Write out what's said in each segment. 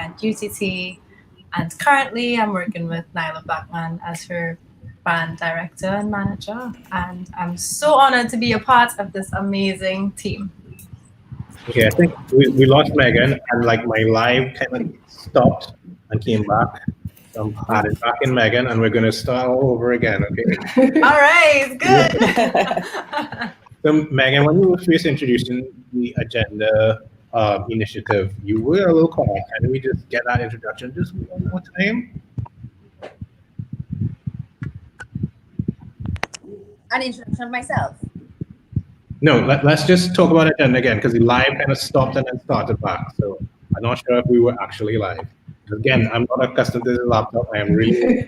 at UTT, and currently I'm working with Nyla Blackman as her band director and manager, and I'm so honored to be a part of this amazing team. Okay, I think we lost Megan, and like my live kind of stopped and came back. So I'm adding back in Megan, and we're going to start all over again, okay? All right, good. So Megan, when you were first introducing the agenda initiative, you were a little quiet. Can we just get that introduction just one more time? An introduction of myself. No, let's just talk about agenda again, because the live kind of stopped and then started back. So I'm not sure if we were actually live. Again, I'm not accustomed to the laptop. I am really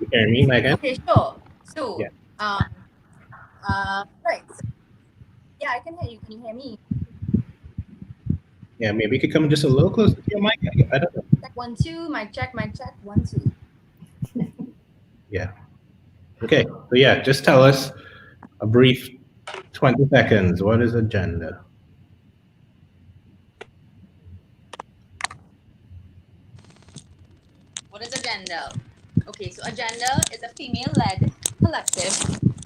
You hear me, Megan? Okay, sure. So, Yeah. right. Yeah, I can hear you. Can you hear me? Yeah, maybe you could come just a little closer to your mic. I don't know. Check 1 2. Mic check. 1 2. Yeah. Okay. So yeah, just tell us a brief 20 seconds. What is agenda? What is Agenda? Okay, so Agenda is a female-led collective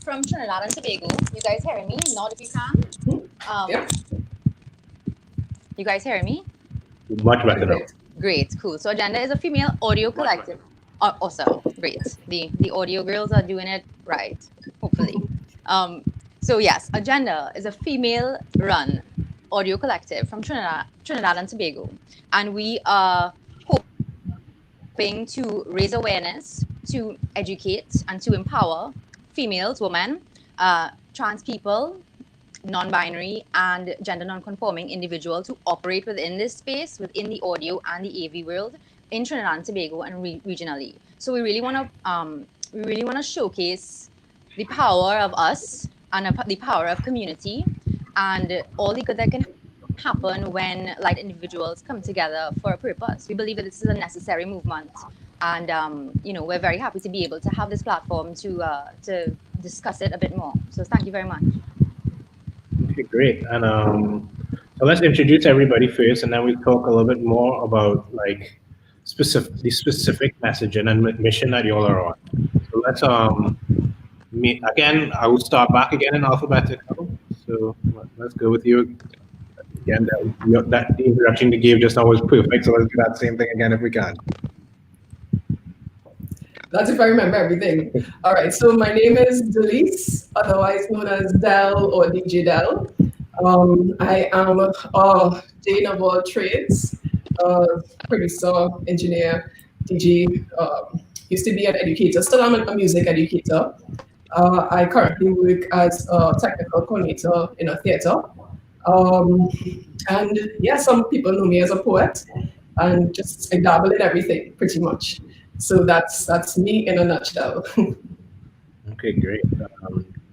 from Trinidad and Tobago. You guys hearing me? Nod if you can. Yep. You guys hearing me? Much better now. Great, cool. So Agenda is a female audio collective. Awesome, great. The audio girls are doing it right, hopefully. So yes, Agenda is a female-run audio collective from Trinidad and Tobago, and we are hoping to raise awareness, to educate, and to empower females, women, trans people, non-binary, and gender non-conforming individuals who operate within this space, within the audio and the AV world in Trinidad and Tobago and regionally. So we really want to showcase the power of us and the power of community and all the good that can happen when like individuals come together for a purpose. We believe that this is a necessary movement, and we're very happy to be able to have this platform to discuss it a bit more. So thank you very much. Okay, great. And so let's introduce everybody first, and then we'll talk a little bit more about like the specific messaging and mission that you all are on. So let's again, I will start back again in alphabetical. So let's go with you again. That the introduction you gave just now was perfect. So let's do that same thing again if we can. That's if I remember everything. All right, so my name is DELESSE, otherwise known as Del or DJ Del. I am a Jane of all trades, producer, engineer, DJ, used to be an educator, still I'm a music educator. I currently work as a technical coordinator in a theater. And yeah, some people know me as a poet, and just I dabble in everything pretty much. So that's me in a nutshell. Okay, great.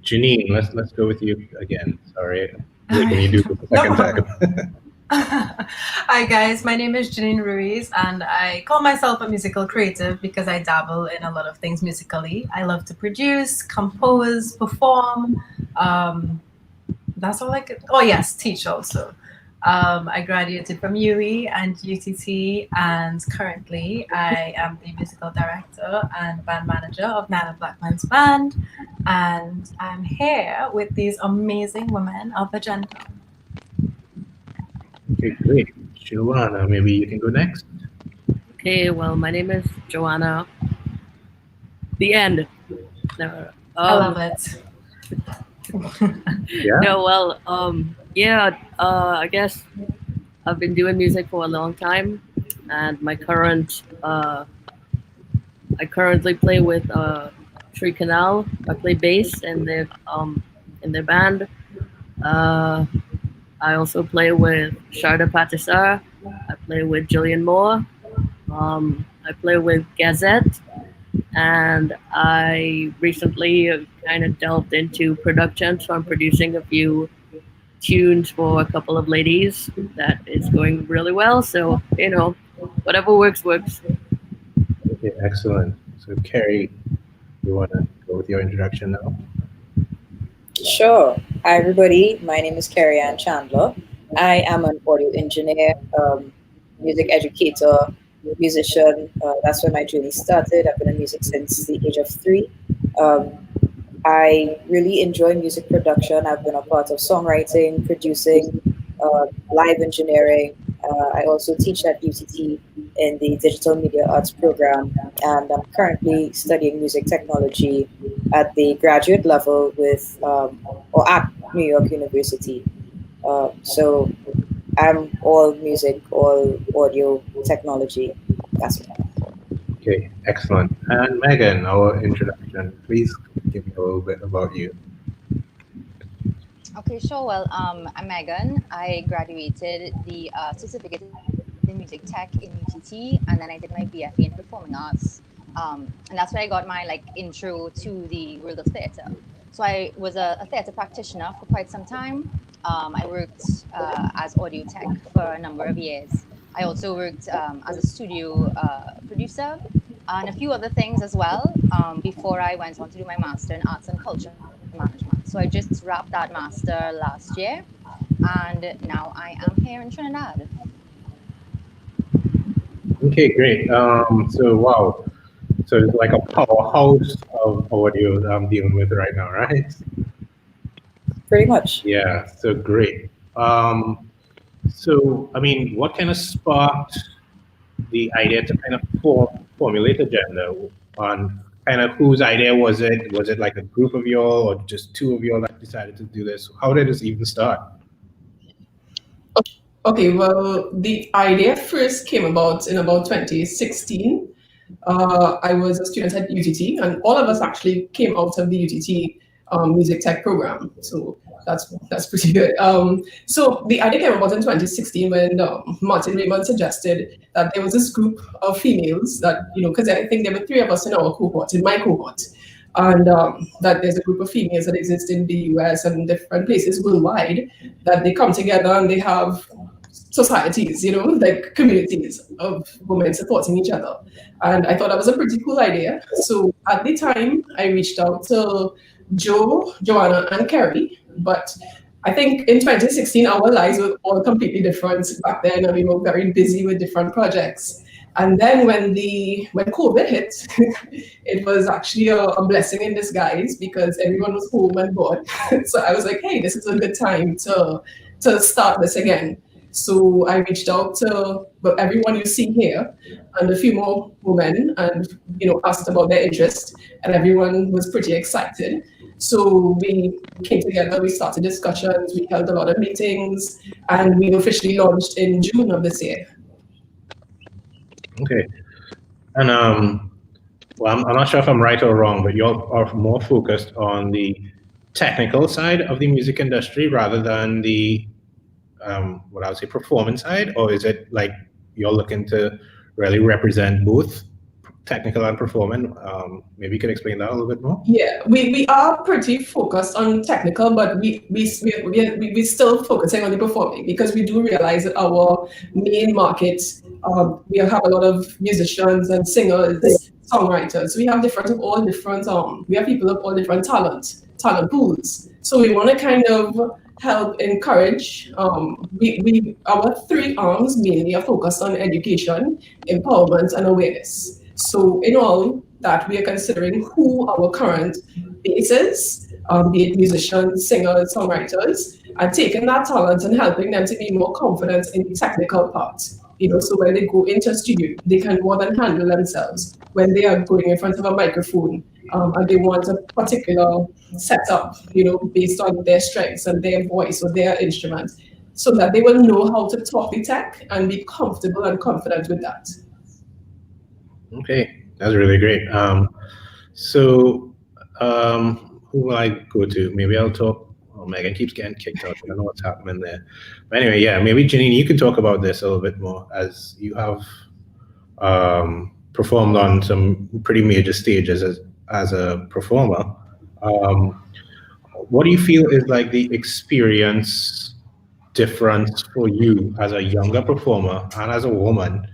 Janine, let's go with you again. Sorry, when you do the second time. Hi guys, my name is Jeanine Ruiz, and I call myself a musical creative because I dabble in a lot of things musically. I love to produce, compose, perform. That's all I could. Oh yes, teach also. I graduated from UE and UTT, and currently I am the musical director and band manager of Nyla Blackman's band, and I'm here with these amazing women of Agenda. Okay, great. Joanna, maybe you can go next. Okay, well, my name is Joanna. The end. No, I love it. Yeah. No, well, I guess I've been doing music for a long time, and I currently play with Tree Canal. I play bass in their band. I also play with Sharda Patisar. I play with Jillian Moore. I play with Gazette. And I recently kind of delved into production, so I'm producing a few tunes for a couple of ladies. That is going really well. So, whatever works, works. Okay, excellent. So Carrie, you want to go with your introduction now? Sure. Hi, everybody. My name is Kerri-Ann Chandler. I am an audio engineer, music educator, musician. That's where my journey started. I've been in music since the age of 3. Um, I really enjoy music production. I've been a part of songwriting, producing, live engineering. I also teach at UTT in the Digital Media Arts program, and I'm currently studying music technology at the graduate level with or at New York University. So I'm all music, all audio technology. That's what. Okay, excellent. And Megan, our introduction, please give me a little bit about you. Okay, sure. Well, I'm Megan. I graduated the certificate in music tech in UTT, and then I did my BFA in performing arts. And that's where I got my intro to the world of theater. So I was a theater practitioner for quite some time. I worked as audio tech for a number of years. I also worked as a studio producer and a few other things as well before I went on to do my master in arts and culture management. So I just wrapped that master last year, and now I am here in Trinidad. Okay, great. So wow, so it's like a powerhouse of audio that I'm dealing with right now, right? Pretty much. Yeah. So great. So I mean, what kind of sparked the idea to kind of formulate agenda? On kind of whose idea was it? Was it like a group of y'all or just two of y'all that decided to do this? How did this even start? Okay, well, the idea first came about in about 2016. I was a student at UTT, and all of us actually came out of the UTT music tech program. So that's pretty good. So the idea came about in 2016 when Martin Raymond suggested that there was this group of females that, because I think there were 3 of us in our cohort, in my cohort, and that there's a group of females that exist in the US and different places worldwide, that they come together and they have societies, like communities of women supporting each other. And I thought that was a pretty cool idea. So at the time, I reached out to Joanna, and Carrie. But I think in 2016, our lives were all completely different back then, and we were very busy with different projects. And then when COVID hit, it was actually a blessing in disguise because everyone was home and bored. So I was like, hey, this is a good time to start this again. So I reached out to everyone you see here and a few more women and asked about their interest, and everyone was pretty excited. So we came together, we started discussions, we held a lot of meetings, and we officially launched in June of this year. Okay. And well, I'm not sure if I'm right or wrong, but y'all are more focused on the technical side of the music industry rather than the what I would say performance side, or is it like you're looking to really represent both technical and performing? Maybe you can explain that a little bit more. Yeah, we are pretty focused on technical, but we're still focusing on the performing because we do realize that our main market, we have a lot of musicians and singers, songwriters. We have we have people of all different talent pools. So we want to kind of help encourage. Our 3 arms mainly are focused on education, empowerment, and awareness. So in all that, we are considering who our current base is, be it musicians, singers, songwriters, and taking that talent and helping them to be more confident in the technical part. So when they go into a studio, they can more than handle themselves. When they are going in front of a microphone and they want a particular setup, based on their strengths and their voice or their instrument, so that they will know how to talk the tech and be comfortable and confident with that. Okay, that's really great. So who will I go to? Maybe I'll talk. Oh, Megan keeps getting kicked out. I don't know what's happening there. But anyway, yeah, maybe Janine, you can talk about this a little bit more, as you have performed on some pretty major stages as a performer. What do you feel is like the experience difference for you as a younger performer and as a woman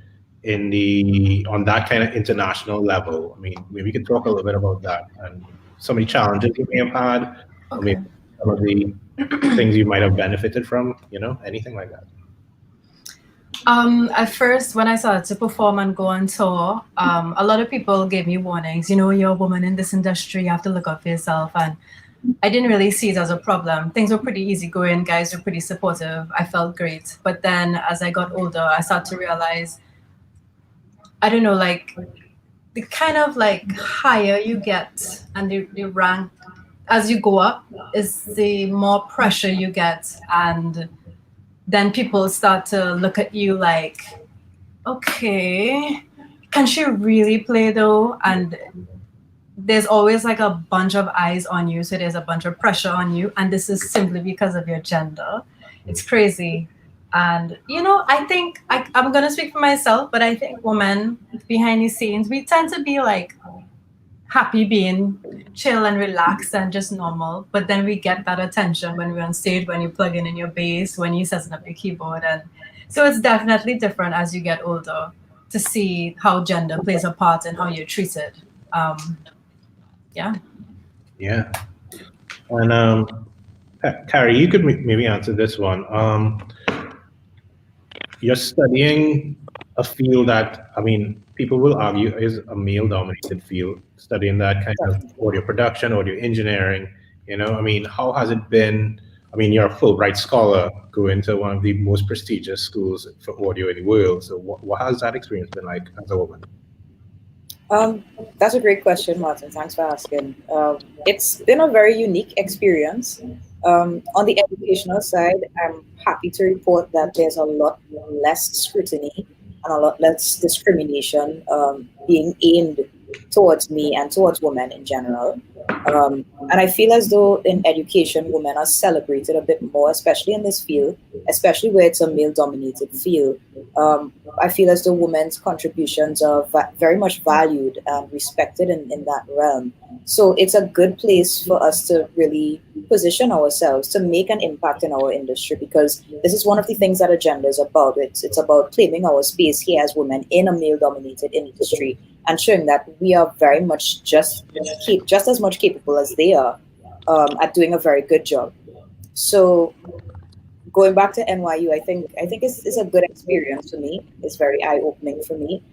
on that kind of international level? I mean, maybe you can talk a little bit about that and some of the challenges you may have had, or maybe some of the things you might have benefited from, anything like that? At first, when I started to perform and go on tour, a lot of people gave me warnings. You're a woman in this industry, you have to look out for yourself. And I didn't really see it as a problem. Things were pretty easygoing. Guys were pretty supportive. I felt great. But then as I got older, I started to realize, I don't know, like the kind of like higher you get and the rank as you go up is the more pressure you get. And then people start to look at you like, okay, can she really play though? And there's always like a bunch of eyes on you. So there's a bunch of pressure on you. And this is simply because of your gender. It's crazy. And, I think I'm going to speak for myself, but I think women behind the scenes, we tend to be like happy being chill and relaxed and just normal. But then we get that attention when we're on stage, when you plug in your bass, when you setting up your keyboard. And so it's definitely different as you get older to see how gender plays a part in how you're treated. Yeah. Yeah. And Carrie, you could maybe answer this one. You're studying a field that, people will argue is a male-dominated field, studying that kind of audio production, audio engineering, how has it been? You're a Fulbright scholar, going to one of the most prestigious schools for audio in the world. So what has that experience been like as a woman? That's a great question, Martin. Thanks for asking. It's been a very unique experience. On the educational side, I'm happy to report that there's a lot less scrutiny and a lot less discrimination being aimed towards me and towards women in general. And I feel as though in education, women are celebrated a bit more, especially in this field, especially where it's a male-dominated field. I feel as though women's contributions are very much valued and respected in that realm. So it's a good place for us to really position ourselves to make an impact in our industry, because this is one of the things that Agenda is about. It's about claiming our space here as women in a male-dominated industry and showing that we are very much just as much capable as they are at doing a very good job. So going back to NYU, I think it's a good experience for me. It's very eye-opening for me.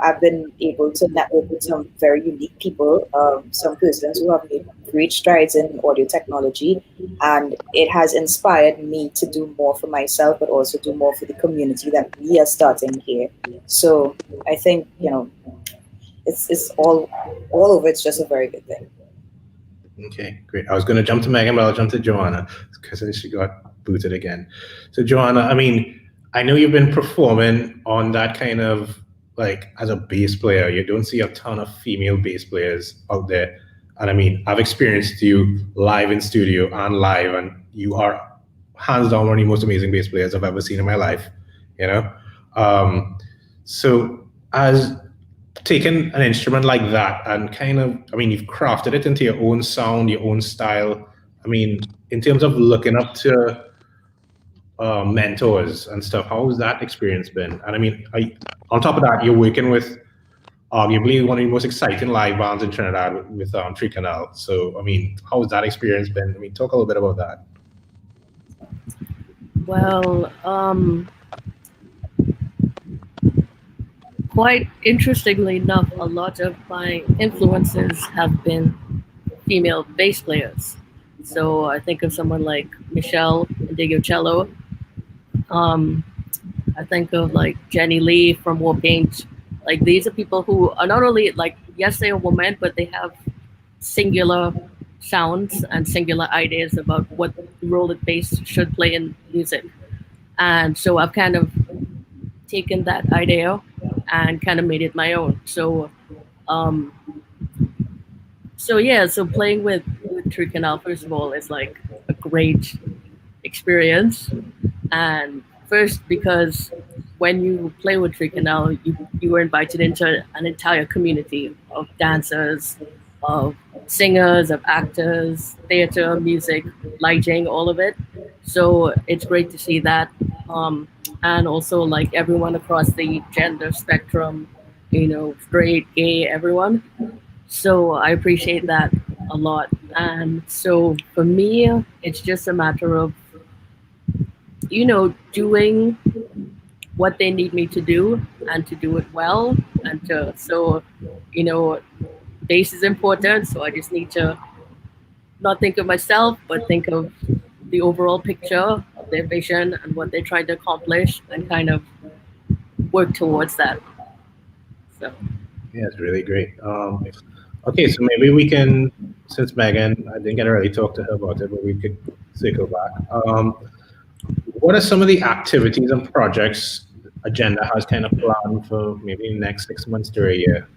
I've been able to network with some very unique people, some persons who have made great strides in audio technology, and it has inspired me to do more for myself, but also do more for the community that we are starting here. So I think, it's all over. It's just a very good thing. Okay, great. I was going to jump to Megan, but I'll jump to Joanna because she got booted again. So Joanna, I know you've been performing on that kind of like as a bass player. You don't see a ton of female bass players out there. And I've experienced you live in studio and live, and you are hands down one of the most amazing bass players I've ever seen in my life, So as taking an instrument like that and kind of, you've crafted it into your own sound, your own style. In terms of looking up to mentors and stuff, how has that experience been? And on top of that, you're working with arguably one of the most exciting live bands in Trinidad with TeaTime. So, how has that experience been? Talk a little bit about that. Well, quite interestingly enough, a lot of my influences have been female bass players. So I think of someone like Michelle Indigo-Cello. I think of like Jenny Lee from Warpaint. Like these are people who are not only like, yes, they're women, but they have singular sounds and singular ideas about what role that bass should play in music. And so I've kind of taken that idea and kind of made it my own. So so playing with TeaTime, first of all, is like a great experience. And first, because when you play with TeaTime, you were invited into an entire community of dancers, of singers, of actors, theater, music, lighting, all of it. So it's great to see that. And also like everyone across the gender spectrum, straight, gay, everyone. So I appreciate that a lot. And so for me, it's just a matter of, doing what they need me to do and to do it well. You know, base is important. So I just need to not think of myself, but think of the overall picture of their vision and what they're trying to accomplish and kind of work towards that. So, Yeah, it's really great. Okay, so maybe we can, since Megan, I didn't get to really talk to her about it, but we could circle back. What are some of the activities and projects Agenda has kind of planned for maybe the next 6 months to a year?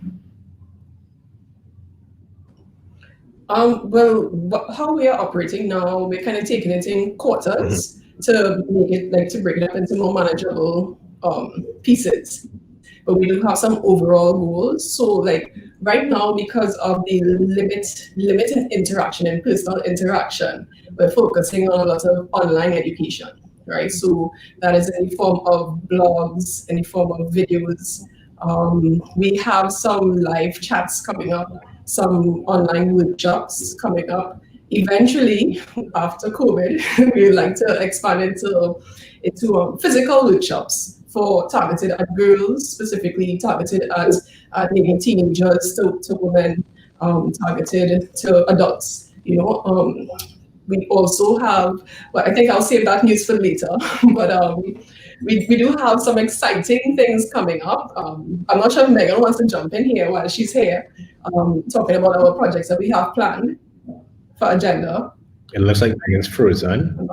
How we are operating now, we're kind of taking it in quarters to make it to break it up into more manageable pieces. But we do have some overall goals. So right now, because of the limited interaction and personal interaction, we're focusing on a lot of online education, right? So that is in the form of blogs, in the form of videos. We have some live chats coming up, some online workshops coming up. Eventually, after COVID, we would like to expand into physical workshops targeted at girls, specifically targeted at maybe teenagers to women, targeted to adults. We also have, well, I think I'll save that news for later, but we do have some exciting things coming up. I'm not sure if Megan wants to jump in here while she's here, talking about our projects that we have planned for Agenda. It looks like Megan's frozen.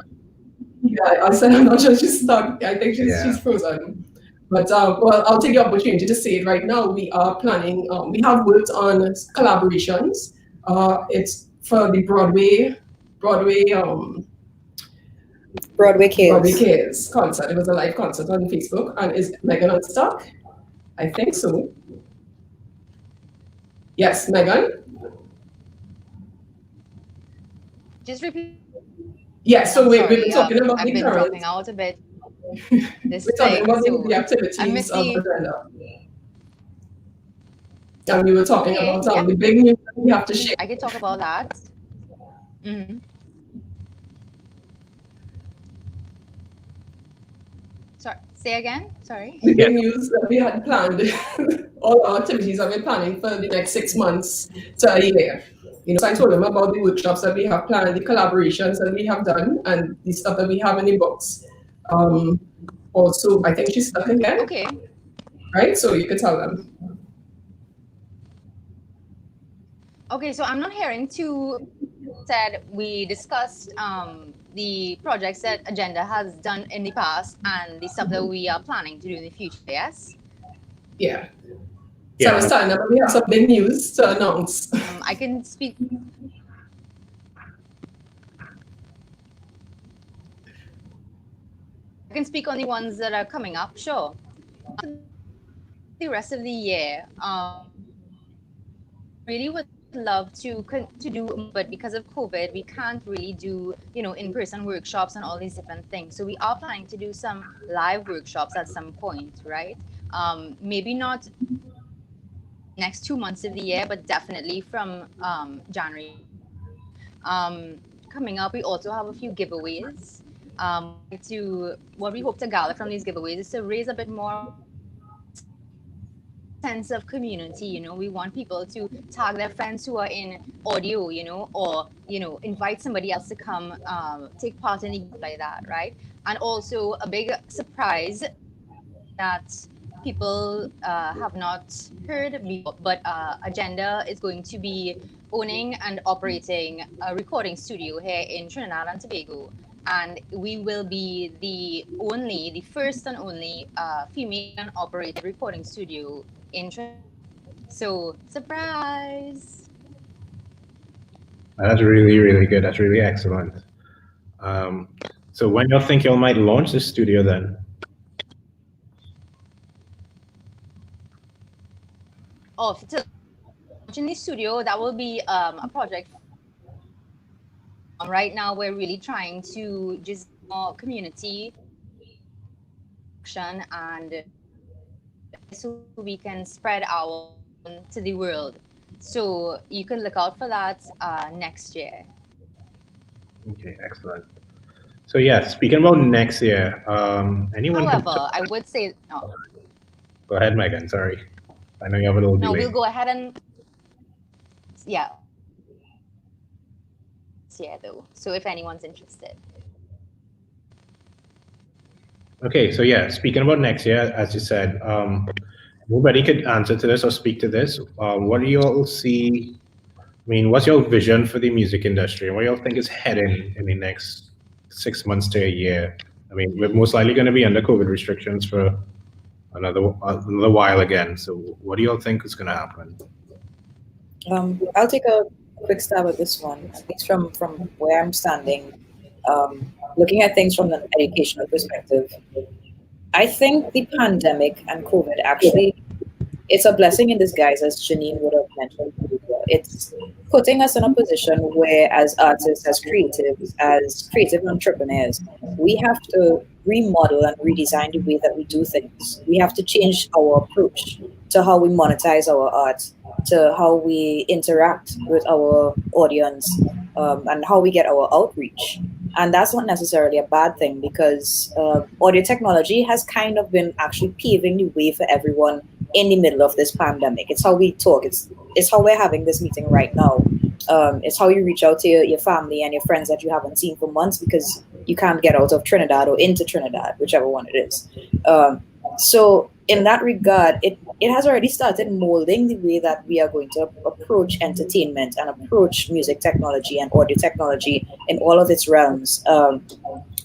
Yeah, I said I'm not sure she's stuck. I think she's frozen. But I'll take the opportunity to say it right now. We are planning. We have worked on collaborations. It's for the Broadway Cares concert. It was a live concert on Facebook. And is Megan unstuck? I think so. Yes, Megan. Just repeat. Yes, so we've been talking about I've the been current. dropping out a bit. We're talking about the activities I missed of Agenda. And we were talking about the big news that we have to share. I could talk about that. Mm-hmm. Sorry, say again. Sorry. The big news that we had planned, all our activities that we're planning for the next 6 months to a year. So I told them about the workshops that we have planned, the collaborations that we have done, and the stuff that we have in the books. Also, I think she's stuck again. Okay. Right? So you could tell them. Okay, so I'm not hearing too said we discussed the projects that Agenda has done in the past and the stuff that we are planning to do in the future, yes? Yeah. So I was telling them we have some big news to announce. I can speak. I can speak on the ones that are coming up, sure. The rest of the year, really would love to do, but because of COVID, we can't really do, in-person workshops and all these different things. So we are planning to do some live workshops at some point, right? Maybe not next 2 months of the year, but definitely from January. Coming up, we also have a few giveaways. What we hope to gather from these giveaways is to raise a bit more sense of community. We want people to tag their friends who are in audio, or invite somebody else to come take part in it like that, right? And also a big surprise that people have not heard before, but Agenda is going to be owning and operating a recording studio here in Trinidad and Tobago. And we will be the first and only female operated recording studio in Trinidad. So, surprise! That's really, really good. That's really excellent. So when you think you might launch the studio then? To launch in the studio, that will be a project. Right now, we're really trying to just more community action and so we can spread our to the world. So you can look out for that next year. Okay, excellent. So yeah, speaking about next year, anyone can However, I would say, go ahead, Megan. Sorry, I know you have a little no, delay. we'll go ahead and, yeah, yeah, though. So if anyone's interested. Okay, so yeah, speaking about next year, as you said, anybody could answer to this or speak to this. What do you all see? I mean, what's your vision for the music industry? What do you all think is heading in the next 6 months to a year? I mean, we're most likely going to be under COVID restrictions for another while again. So what do you all think is going to happen? I'll take a quick stab at this one, at least from where I'm standing. Looking at things from an educational perspective, I think the pandemic and COVID actually, it's a blessing in disguise, as Janine would have mentioned. It's putting us in a position where, as artists, as creative entrepreneurs, we have to remodel and redesign the way that we do things. We have to change our approach to how we monetize our art, to how we interact with our audience, and how we get our outreach. And that's not necessarily a bad thing, because audio technology has kind of been actually paving the way for everyone in the middle of this pandemic. It's how we talk. It's how we're having this meeting right now. It's how you reach out to your family and your friends that you haven't seen for months because you can't get out of Trinidad or into Trinidad, whichever one it is. So in that regard, it has already started molding the way that we are going to approach entertainment and approach music technology and audio technology in all of its realms.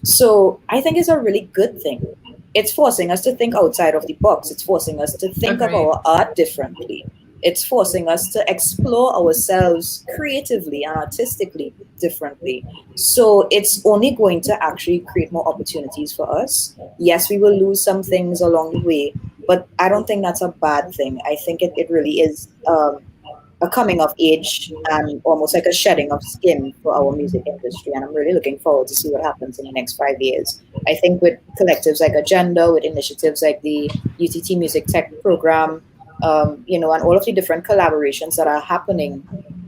So I think it's a really good thing. It's forcing us to think outside of the box. It's forcing us to think of our art differently. It's forcing us to explore ourselves creatively and artistically differently. So it's only going to actually create more opportunities for us. Yes, we will lose some things along the way, but I don't think that's a bad thing. I think it really is a coming of age and almost like a shedding of skin for our music industry. And I'm really looking forward to see what happens in the next 5 years. I think with collectives like Agenda, with initiatives like the UTT Music Tech Program, and all of the different collaborations that are happening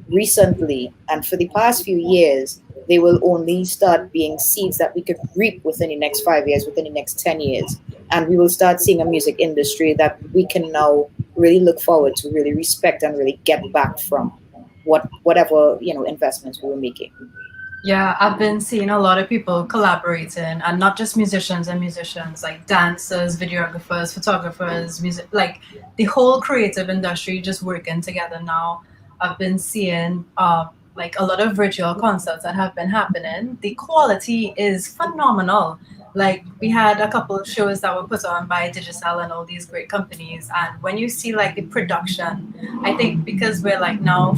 recently and for the past few years, they will only start being seeds that we could reap within the next 5 years, within the next 10 years. And we will start seeing a music industry that we can now really look forward to, really respect, and really get back from whatever investments we were making. Yeah, I've been seeing a lot of people collaborating, and not just musicians, like dancers, videographers, photographers, music, like the whole creative industry just working together now. I've been seeing like a lot of virtual concerts that have been happening. The quality is phenomenal. Like we had a couple of shows that were put on by Digicel and all these great companies, and when you see like the production, I think because we're like now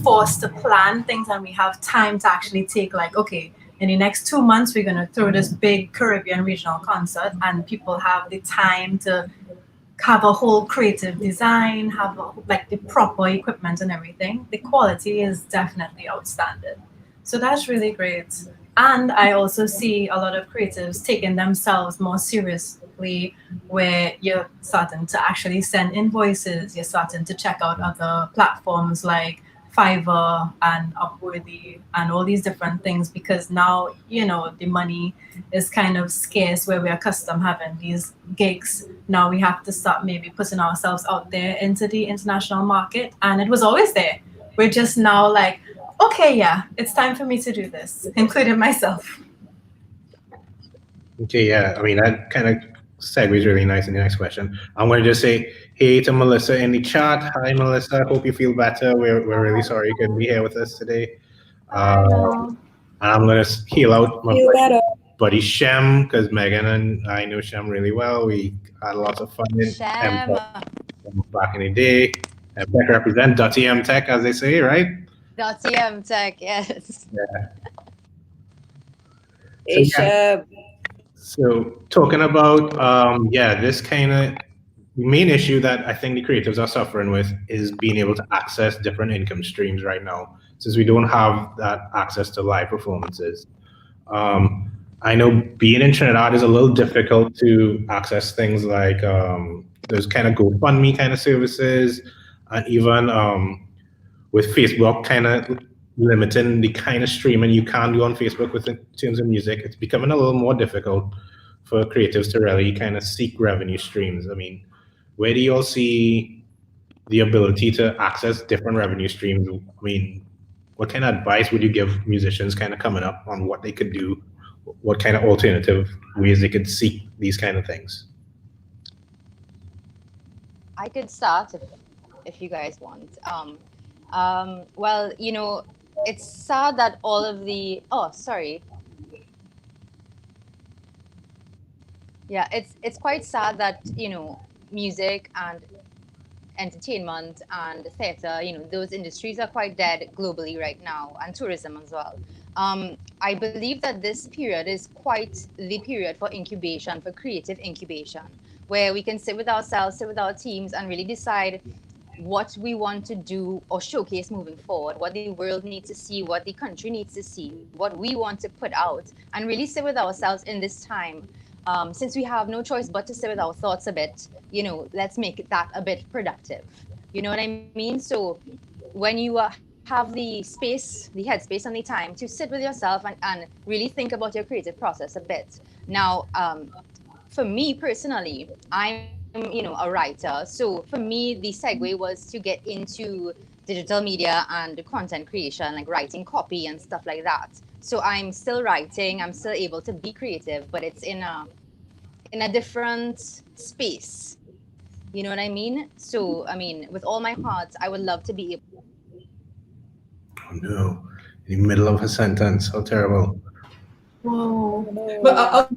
forced to plan things and we have time to actually take like, okay, in the next 2 months we're going to throw this big Caribbean regional concert, and people have the time to have a whole creative design, have like the proper equipment and everything. The quality is definitely outstanding. So that's really great. And I also see a lot of creatives taking themselves more seriously, where you're starting to actually send invoices, you're starting to check out other platforms like Fiverr and Upworthy and all these different things, because now, the money is kind of scarce where we're accustomed having these gigs. Now we have to start maybe putting ourselves out there into the international market. And it was always there. We're just now like, okay, yeah, it's time for me to do this, including myself. Okay, yeah. I mean, that kind of segues really nice in the next question. I'm going to just say hey to Melissa in the chat. Hi, Melissa. Hope you feel better. We're really sorry you couldn't be here with us today. And I'm going to heal out my buddy Shem, because Megan and I know Shem really well. We had lots of fun in Shem. back in the day. And Beck represent .em Tech, as they say, right? .em Tech, yes. Yeah. So talking about, this kind of main issue that I think the creatives are suffering with is being able to access different income streams right now, since we don't have that access to live performances. I know being in Trinidad is a little difficult to access things like those kind of GoFundMe kind of services, and even with Facebook kind of limiting the kind of streaming you can do on Facebook in terms of music, it's becoming a little more difficult for creatives to really kind of seek revenue streams. I mean, where do you all see the ability to access different revenue streams? I mean, what kind of advice would you give musicians kind of coming up on what they could do, what kind of alternative ways they could seek these kind of things? I could start if you guys want. Well, you know, it's sad that all of the yeah, it's quite sad that, you know, music and entertainment and theater, you know, those industries are quite dead globally right now, and tourism as well. I believe that this period is quite the period for incubation, for creative incubation, where we can sit with ourselves, sit with our teams, and really decide what we want to do or showcase moving forward, what the world needs to see, what the country needs to see, what we want to put out, and really sit with ourselves in this time. Since we have no choice but to sit with our thoughts a bit, you know, let's make that a bit productive. You know what I mean? So when you have the space, the headspace and the time to sit with yourself and really think about your creative process a bit. Now, for me personally, I'm, you know, a writer. So for me, the segue was to get into digital media and content creation, like writing copy and stuff like that. So I'm still writing, I'm still able to be creative, but it's in a different space. You know what I mean? So, I mean, with all my heart, I would love to be able. Oh no, in the middle of a sentence, how terrible. Whoa. But I'll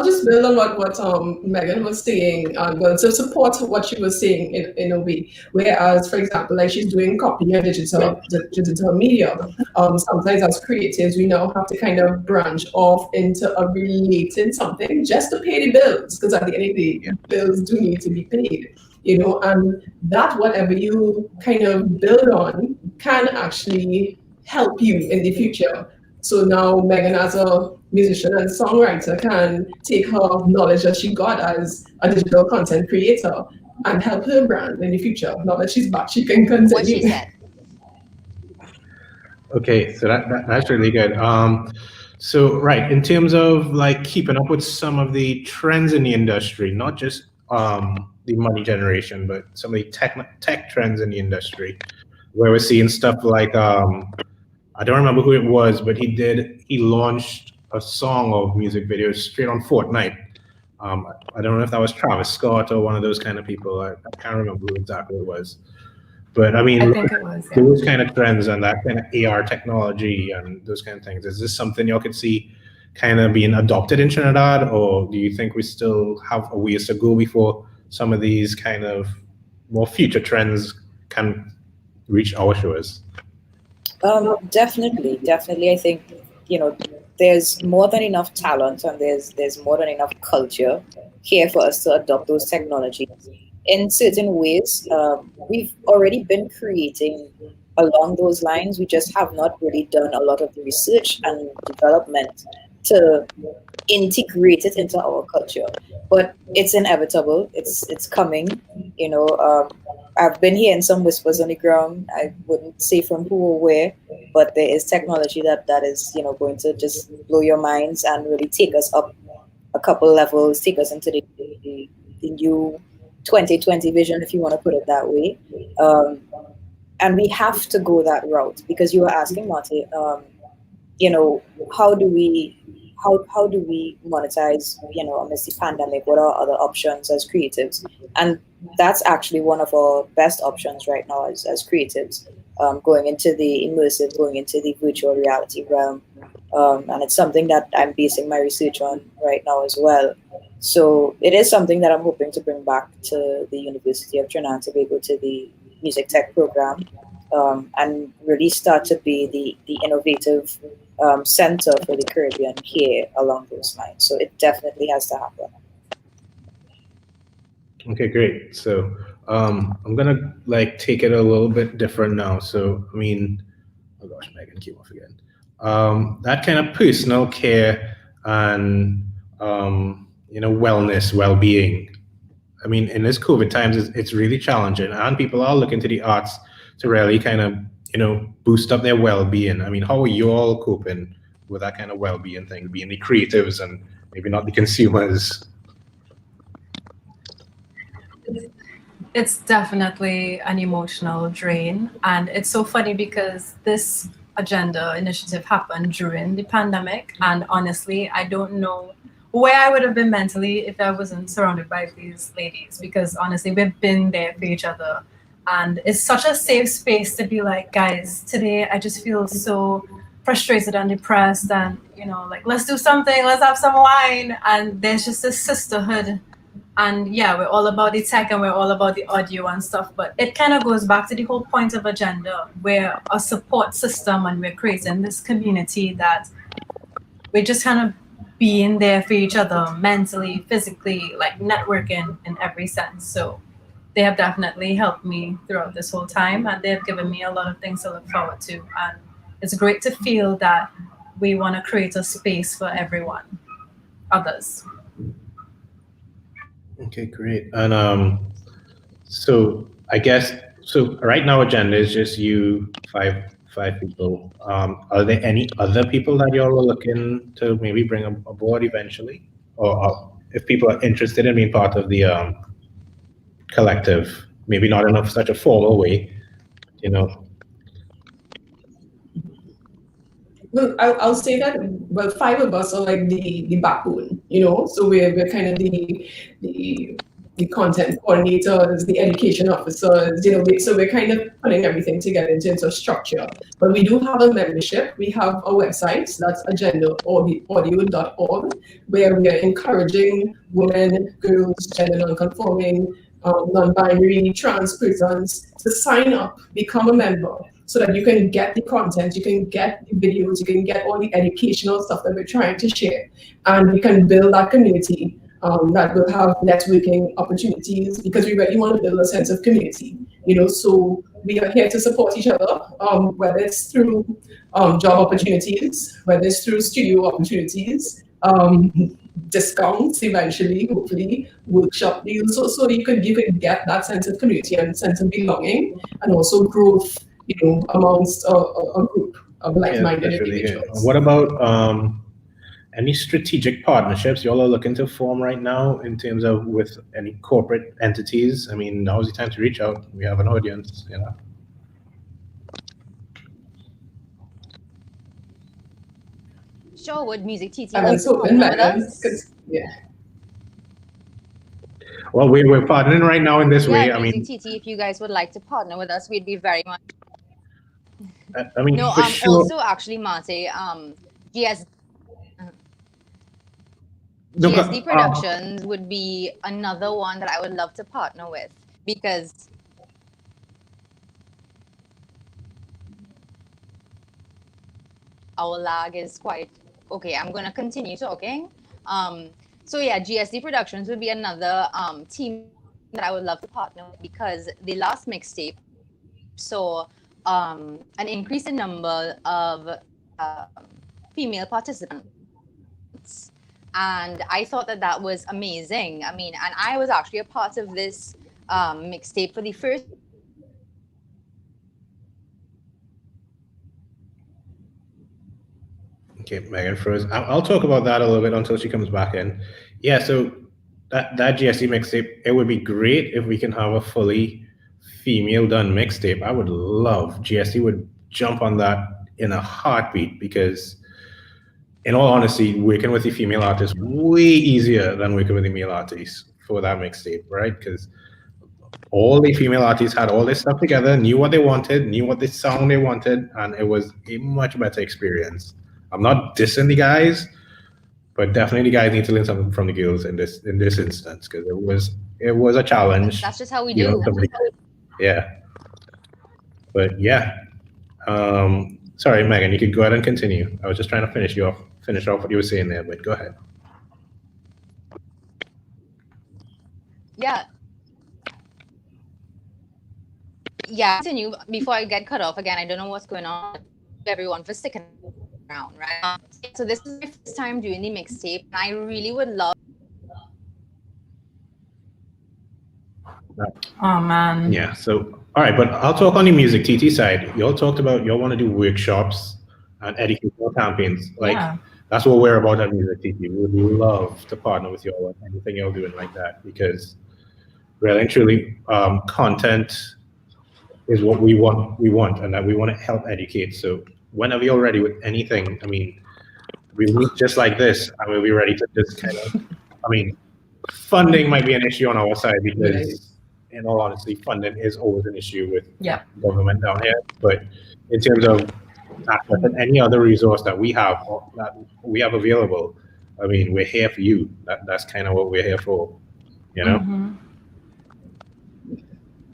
just build on what Megan was saying, well, to support what she was saying in a way. Whereas, for example, like she's doing copy and digital media, sometimes as creatives, we now have to kind of branch off into a related something just to pay the bills, because at the end of the day, bills do need to be paid. You know, and that whatever you kind of build on can actually help you in the future. So now Megan, as a musician and songwriter, can take her knowledge that she got as a digital content creator and help her brand in the future. Now that she's back, she can continue. What she said. Okay, so that's really good. So right, in terms of like keeping up with some of the trends in the industry, not just the money generation, but some of the tech trends in the industry, where we're seeing stuff like I don't remember who it was, but he launched a song or music videos straight on Fortnite. I don't know if that was Travis Scott or one of those kind of people. I can't remember who exactly it was. But I mean, I think it was, yeah. Those kind of trends and that kind of AR technology and those kind of things, is this something y'all could see kind of being adopted in Trinidad, or do you think we still have a ways to go before some of these kind of more future trends can reach our shores? Definitely. I think, you know, there's more than enough talent and there's more than enough culture here for us to adopt those technologies. In certain ways, we've already been creating along those lines. We just have not really done a lot of the research and development to integrate it into our culture. But it's inevitable. It's coming. You know, I've been hearing some whispers on the ground. I wouldn't say from who or where, but there is technology that is, you know, going to just blow your minds and really take us up a couple levels, take us into the new 2020 vision, if you want to put it that way. And we have to go that route, because you were asking, Marty, you know, how do we monetize, you know, amidst the pandemic? What are other options as creatives? And that's actually one of our best options right now as creatives, going into the immersive, going into the virtual reality realm. And it's something that I'm basing my research on right now as well. So it is something that I'm hoping to bring back to the University of Trinidad and Tobago, to the music tech program, and really start to be the innovative center for the Caribbean here along those lines. So it definitely has to happen. Okay, great. So I'm gonna like take it a little bit different now. So I mean, oh gosh, Megan came off again. That kind of personal care and you know, wellness, well-being. I mean, in this COVID times, it's really challenging, and people are looking to the arts to really kind of, boost up their well-being. I mean, how are you all coping with that kind of well-being thing, being the creatives and maybe not the consumers? It's definitely an emotional drain. And it's so funny because this agenda initiative happened during the pandemic. And honestly, I don't know where I would have been mentally if I wasn't surrounded by these ladies, because honestly, we've been there for each other. And it's such a safe space to be like, guys, today I just feel so frustrated and depressed. And, like, let's do something, let's have some wine. And there's just this sisterhood. And yeah, we're all about the tech and we're all about the audio and stuff, but it kind of goes back to the whole point of Agenda. We're a support system and we're creating this community that we're just kind of being there for each other mentally, physically, like networking in every sense. So they have definitely helped me throughout this whole time, and they've given me a lot of things to look forward to. And it's great to feel that we want to create a space for everyone, others. Okay, great. And so I guess right now Agenda is just you, five people. Are there any other people that you're looking to maybe bring aboard eventually, or if people are interested in being part of the collective, maybe not in such a formal way, Well, I'll say that, well, five of us are like the backbone, so we're kind of the content coordinators, the education officers, so we're kind of putting everything together in terms of structure. But we do have a membership. We have a website, that's agendaaudio.org, where we are encouraging women, girls, gender non-conforming, non-binary, trans persons to sign up, become a member, so that you can get the content, you can get the videos, you can get all the educational stuff that we're trying to share. And we can build that community that will have networking opportunities, because we really want to build a sense of community. So we are here to support each other, whether it's through job opportunities, whether it's through studio opportunities, discounts eventually, hopefully, workshop deals, so you can get that sense of community and sense of belonging, and also growth, amongst a group of like-minded individuals. What about any strategic partnerships y'all are looking to form right now in terms of with any corporate entities? I mean, now's the time to reach out. We have an audience, Sure, would MusicTT I was hoping with Megan, us? yeah. Well, we're partnering right now in this way. Yeah, I mean, MusicTT, if you guys would like to partner with us, we'd be very much. I mean, No, for sure. also actually, Mate, GSD Productions would be another one that I would love to partner with, because our lag is quite okay. I'm going to continue talking. So yeah, GSD Productions would be another team that I would love to partner with, because the last mixtape saw an increase in number of female participants. And I thought that was amazing. I mean, and I was actually a part of this mixtape for the first. Okay, Megan froze. I'll talk about that a little bit until she comes back in. Yeah, so that GSD mixtape, it would be great if we can have a fully female done mixtape. I would love, GSD would jump on that in a heartbeat, because in all honesty, working with the female artists way easier than working with the male artists for that mixtape, right? Because all the female artists had all this stuff together, knew what they wanted, knew what the sound they wanted, and it was a much better experience. I'm not dissing the guys, but definitely the guys need to learn something from the girls in this instance, because it was a challenge. That's just how we do. Yeah. But yeah. Sorry, Megan, you could go ahead and continue. I was just trying to finish off what you were saying there, but go ahead. Yeah. Yeah, continue before I get cut off again. I don't know what's going on. Everyone for sticking around, right? So this is my first time doing the mixtape, and I really would love. Oh man. Yeah. So, all right, but I'll talk on the MusicTT side. Y'all talked about y'all want to do workshops and educational campaigns. Like Yeah. that's what we're about at MusicTT. We would love to partner with y'all on anything y'all doing like that because, really and truly, content is what we want, and that we want to help educate. So, whenever you're ready with anything, I mean, we meet just like this, and we'll be ready to just kind of. I mean, funding might be an issue on our side because, in all honesty, funding is always an issue with government down here. But in terms of access and any other resource that we have available, I mean, we're here for you. That's kind of what we're here for, you know. Mm-hmm.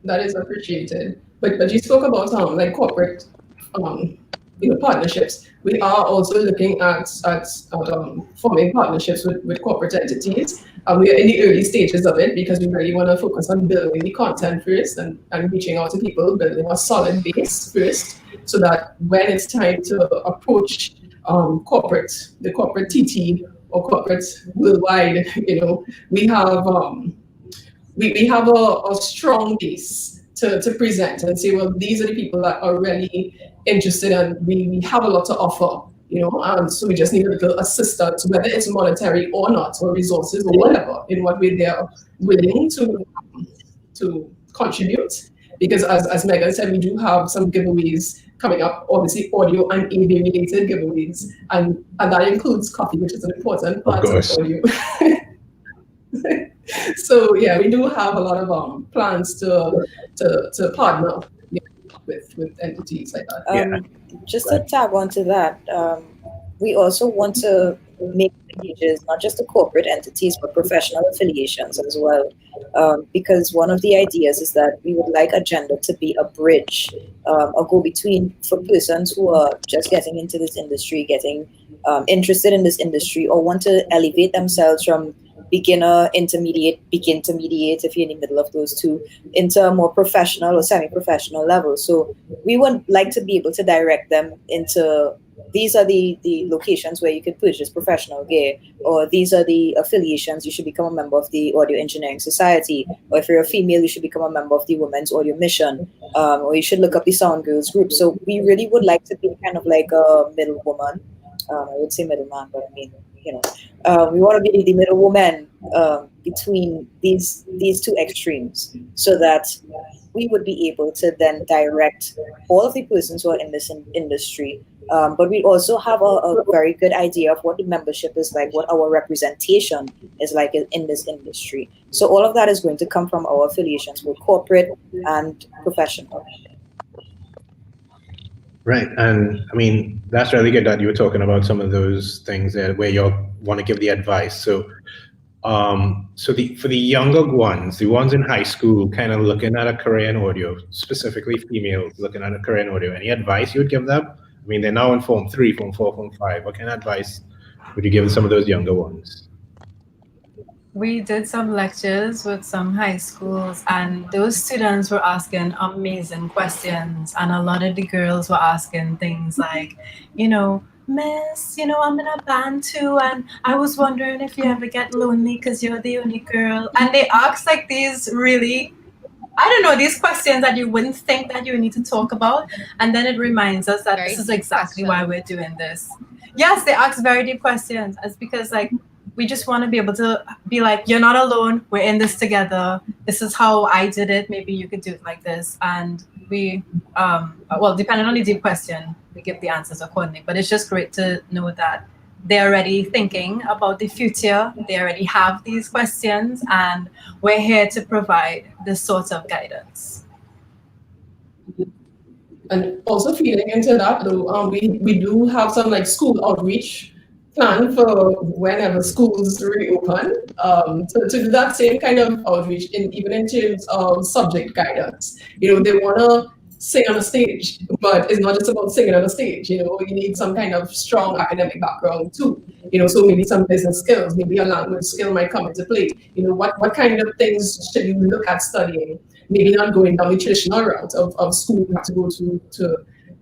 That is appreciated. But you spoke about like corporate partnerships. We are also looking at forming partnerships with corporate entities. We are in the early stages of it because we really want to focus on building the content first and reaching out to people, building a solid base first, so that when it's time to approach the corporate TT or corporate worldwide, we have we have a strong base to present and say, well, these are the people that are really interested and we have a lot to offer, and so we just need a little assistance, whether it's monetary or not, or resources or whatever, in what way they're willing to contribute. Because as Megan said, we do have some giveaways coming up, obviously audio and AV related giveaways, and that includes coffee, which is an important part of audio. So yeah, we do have a lot of plans to partner with entities like that. Just to tag on to that, we also want to make pages not just to corporate entities but professional affiliations as well, because one of the ideas is that we would like Agenda to be a bridge, a go-between for persons who are just getting into this industry, getting interested in this industry, or want to elevate themselves from beginner, intermediate, if you're in the middle of those two, into a more professional or semi-professional level. So we would like to be able to direct them into, these are the locations where you could purchase professional gear, or these are the affiliations, you should become a member of the Audio Engineering Society, or if you're a female, you should become a member of the Women's Audio Mission, or you should look up the Sound Girls group. So we really would like to be kind of like a middle woman. I would say middleman, but I mean, we want to be the middle woman between these two extremes, so that we would be able to then direct all of the persons who are in this industry. But we also have a very good idea of what the membership is like, what our representation is like in this industry. So all of that is going to come from our affiliations with corporate and professional. Right, and I mean that's really good that you were talking about some of those things where you want to give the advice. So, for the younger ones, the ones in high school, kind of looking at a career in audio, specifically females looking at a career in audio, any advice you would give them? I mean, they're now in Form 3, Form 4, Form 5. What kind of advice would you give some of those younger ones? We did some lectures with some high schools, and those students were asking amazing questions. And a lot of the girls were asking things like, Miss, I'm in a band too, and I was wondering if you ever get lonely because you're the only girl. And they asked like these really, these questions that you wouldn't think that you need to talk about. And then it reminds us that this is exactly why we're doing this. Yes, they ask very deep questions. It's because we just want to be able to be like, you're not alone. We're in this together. This is how I did it. Maybe you could do it like this. And we, depending on the deep question, we give the answers accordingly. But it's just great to know that they're already thinking about the future. They already have these questions, and we're here to provide this sort of guidance. And also feeding into that, though, we do have some school outreach plan for whenever schools reopen, to do that same kind of outreach, even in terms of subject guidance. They want to sing on a stage, but it's not just about singing on a stage. You need some kind of strong academic background too. So maybe some business skills, maybe a language skill might come into play. What kind of things should you look at studying? Maybe not going down the traditional route of school. You have to go to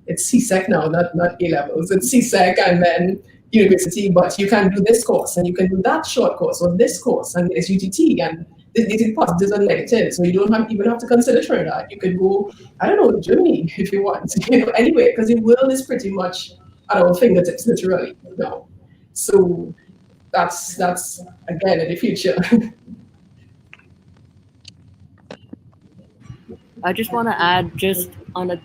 it's CSEC now, not A-levels. It's CSEC and then university, but you can do this course and you can do that short course or this course, and it's UTT, and these positives and negatives. So you don't even have to consider Trinidad. You could go, I don't know, Germany if you want, anyway, because the world is pretty much at our fingertips, literally now. So that's again in the future. I just want to add, just on a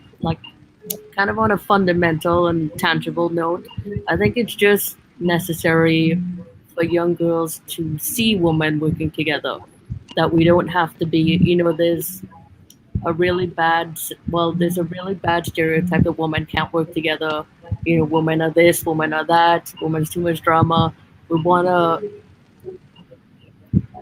kind of on a fundamental and tangible note, I think it's just necessary for young girls to see women working together. That we don't have to be, there's a really bad stereotype that women can't work together. Women are this, women are that, women's too much drama. We want to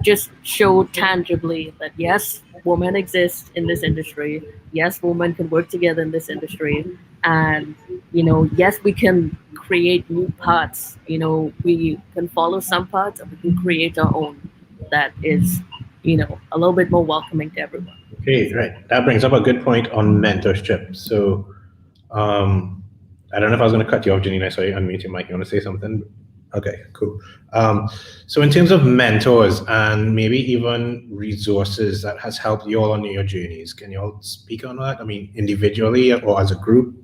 just show tangibly that yes, women exist in this industry. Yes, women can work together in this industry. And, yes, we can create new parts. We can follow some parts and we can create our own that is, a little bit more welcoming to everyone. Okay, right. That brings up a good point on mentorship. So, I don't know if I was going to cut you off, Janine. I saw you unmute your mic. You want to say something? Okay, cool. So in terms of mentors and maybe even resources that has helped you all on your journeys, can you all speak on that? I mean, individually or as a group?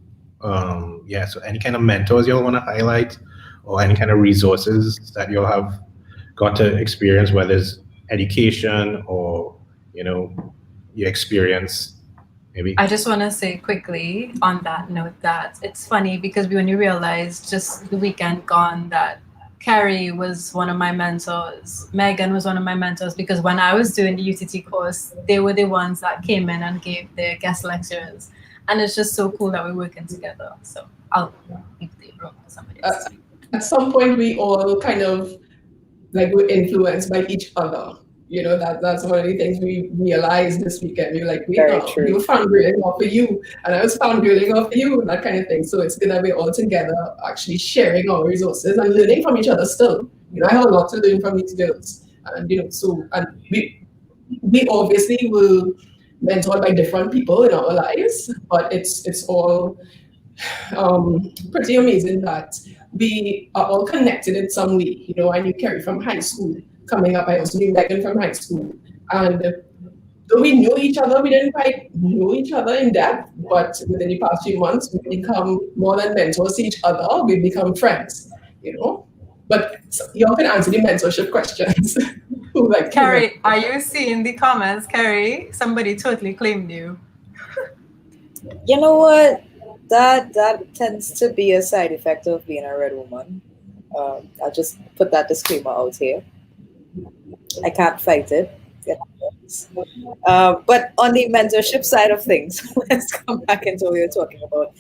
Yeah, so any kind of mentors you all want to highlight or any kind of resources that you'll have got to experience, whether it's education or, your experience, maybe? I just want to say quickly on that note that it's funny because we only realized just the weekend gone that Carrie was one of my mentors. Megan was one of my mentors because when I was doing the UTT course, they were the ones that came in and gave their guest lectures. And it's just so cool that we're working together. So I'll leave the room for somebody else. At some point, we all kind of were influenced by each other. That's one of the things we realized this weekend. We were like, we were fangirling off of you, and I was fangirling off of you, and that kind of thing. So it's good that we're all together, actually sharing our resources and learning from each other still. I have a lot to learn from these girls. And, we obviously will mentored by different people in our lives, but it's all pretty amazing that we are all connected in some way. I knew Carrie from high school. Coming up, I also knew Megan from high school. And though we knew each other, we didn't quite know each other in depth, but within the past few months, we become more than mentors to each other. We become friends, But y'all can answer the mentorship questions. Carrie, are you seeing the comments, Carrie? Somebody totally claimed you. You know what? That tends to be a side effect of being a red woman. I'll just put that disclaimer out here. I can't fight it. But on the mentorship side of things, let's come back into what we were talking about.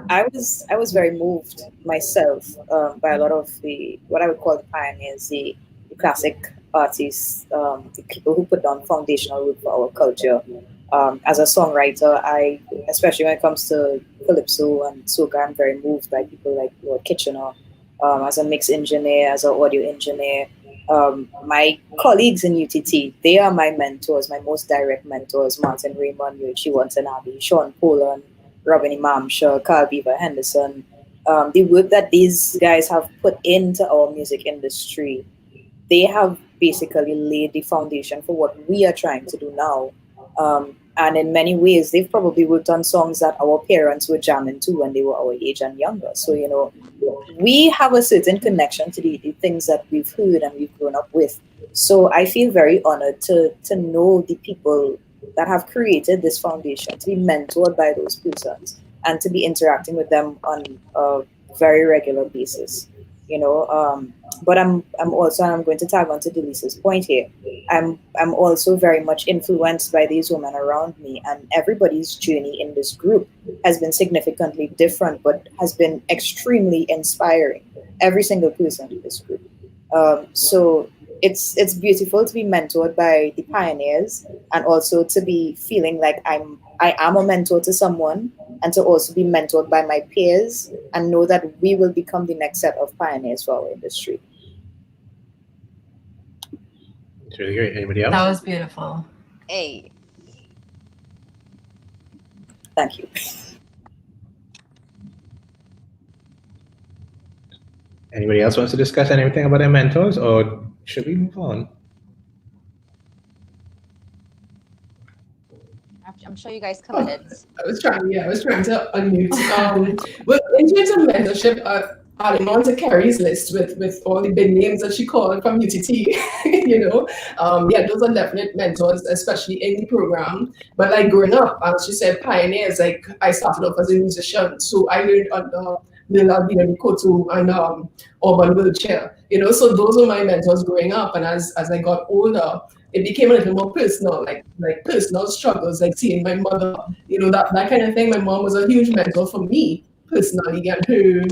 I was very moved myself by a lot of what I would call the pioneers, the classic artists, the people who put down foundational work for our culture. As a songwriter, especially when it comes to calypso and soca, I'm very moved by people like Lord Kitchener. As a mix engineer, as an audio engineer, my colleagues in UTT, they are my mentors, my most direct mentors: Martin Raymond, Yoichi Watanabe, Sean Poland, Robin Imamsha, Carl Beaver Henderson. The work that these guys have put into our music industry, they have basically laid the foundation for what we are trying to do now. And in many ways, they've probably worked on songs that our parents were jamming to when they were our age and younger. So, we have a certain connection to the things that we've heard and we've grown up with. So I feel very honored to know the people that have created this foundation, to be mentored by those persons, and to be interacting with them on a very regular basis. But I'm also, and I'm going to tag on to Delesse's point here, I'm also very much influenced by these women around me, and everybody's journey in this group has been significantly different, but has been extremely inspiring. Every single person in this group. So it's beautiful to be mentored by the pioneers, and also to be feeling like I am a mentor to someone, and to also be mentored by my peers and know that we will become the next set of pioneers for our industry. It's really great. Anybody else? That was beautiful. Hey. Thank you. Anybody else wants to discuss anything about their mentors, or should we move on? I'm sure you guys covered it. I was trying to unmute. Well, in terms of mentorship, adding on to Carrie's list with all the big names that she called from UTT, yeah, those are definite mentors, especially in the program. But like growing up, as she said, pioneers. Like I started off as a musician, so I learned under Lil Albino Kotu and Urban Wheelchair. So those were my mentors growing up. And as I got older, it became a little more personal, like personal struggles, like seeing my mother, that kind of thing. My mom was a huge mentor for me personally, and her,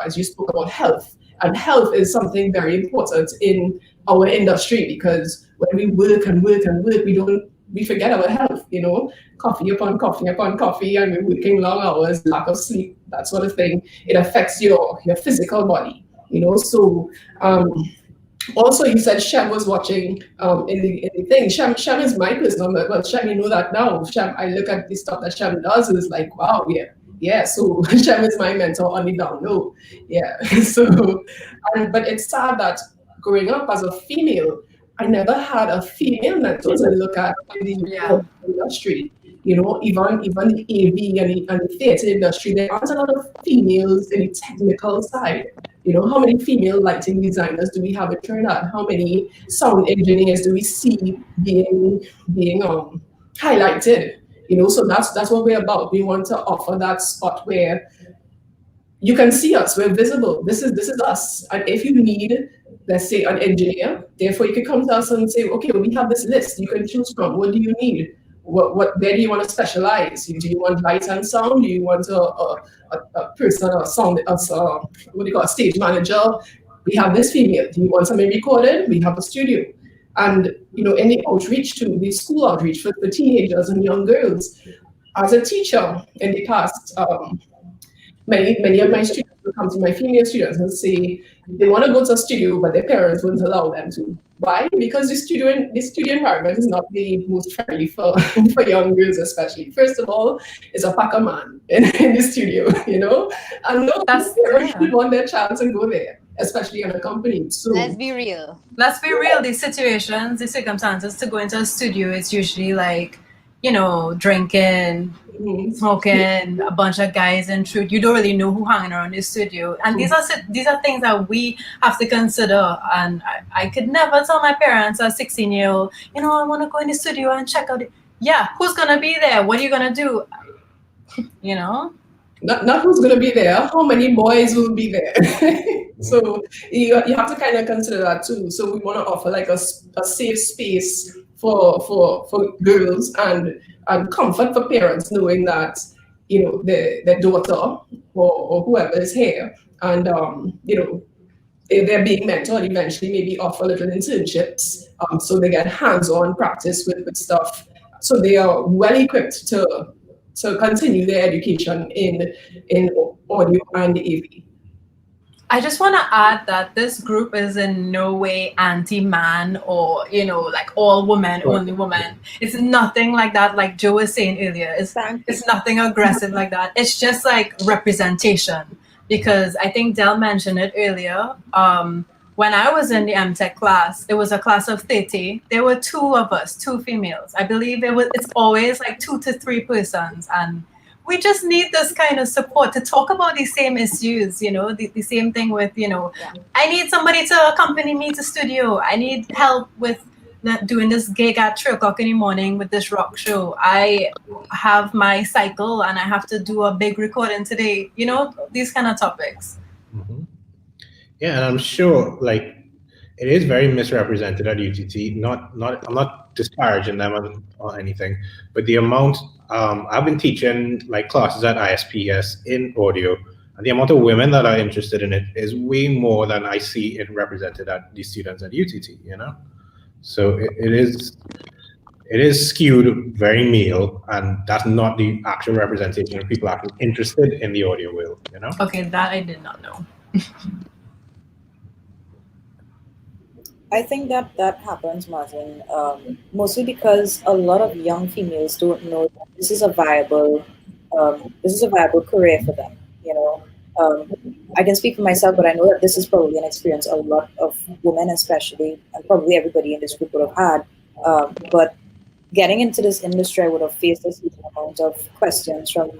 as you spoke about health, and health is something very important in our industry, because when we work and work and work, we forget our health, coffee upon coffee upon coffee, and we're working long hours, lack of sleep, that sort of thing. It affects your physical body, so also, you said Shem was watching in the thing. Shem is my personal, well, Shem, you know that now. Shem, I look at the stuff that Shem does, and it's like, wow, yeah. So Shem is my mentor on the down low, yeah. So, but it's sad that growing up as a female, I never had a female mentor to look at in the industry. Even the AV and the theatre industry, there aren't a lot of females in the technical side. How many female lighting designers do we have at Trinidad? How many sound engineers do we see being highlighted? So that's what we're about. We want to offer that spot where you can see us. We're visible. This is us. And if you need, let's say, an engineer, therefore you can come to us and say, okay, well, we have this list. You can choose from. What do you need? Where do you want to specialize? Do you want light and sound? Do you want a person, a sound, a stage manager? We have this female. Do you want something recorded? We have a studio. And in the outreach to the school outreach for teenagers and young girls, as a teacher in the past, many of my students will come to my female students and say they want to go to a studio, but their parents wouldn't allow them to. Why? Because the studio environment is not the most friendly for young girls, especially. First of all, it's a packer man in the studio, and no parents would want their child to go there, especially unaccompanied. So let's be real. The situations, the circumstances to go into a studio, it's usually like, drinking, smoking, a bunch of guys in truth. You don't really know who hanging around the studio. And these are things that we have to consider. And I could never tell my parents, a 16-year-old, I want to go in the studio and check out it. Yeah, who's going to be there? What are you going to do? Not who's going to be there, how many boys will be there. So you have to kind of consider that too. So we want to offer like a safe space for girls and comfort for parents, knowing that their daughter or whoever is here, and they're being mentored. Eventually, maybe offer little internships, so they get hands-on practice with stuff, so they are well equipped to continue their education in audio and AV. I just want to add that this group is in no way anti-man or, like all women, only women. It's nothing like that, like Joe was saying earlier. It's nothing aggressive like that. It's just like representation. Because I think Del mentioned it earlier. When I was in the MTech class, it was a class of 30. There were two of us, two females. I believe it's always like 2 to 3 persons. And we just need this kind of support to talk about these same issues, the same thing with, I need somebody to accompany me to studio. I need help with doing this gig at 3 o'clock in the morning with this rock show. I have my cycle and I have to do a big recording today, these kind of topics. Mm-hmm. Yeah, and I'm sure like it is very misrepresented at UTT. I'm not disparaging them or anything, but the amount I've been teaching like classes at ISPS in audio, and the amount of women that are interested in it is way more than I see it represented at the students at UTT. So it is skewed very male, and that's not the actual representation of people actually interested in the audio world. Okay, that I did not know. I think that happens, Martin, mostly because a lot of young females don't know that this is a viable career for them. I can speak for myself, but I know that this is probably an experience a lot of women, especially, and probably everybody in this group would have had. But getting into this industry, I would have faced a certain amount of questions from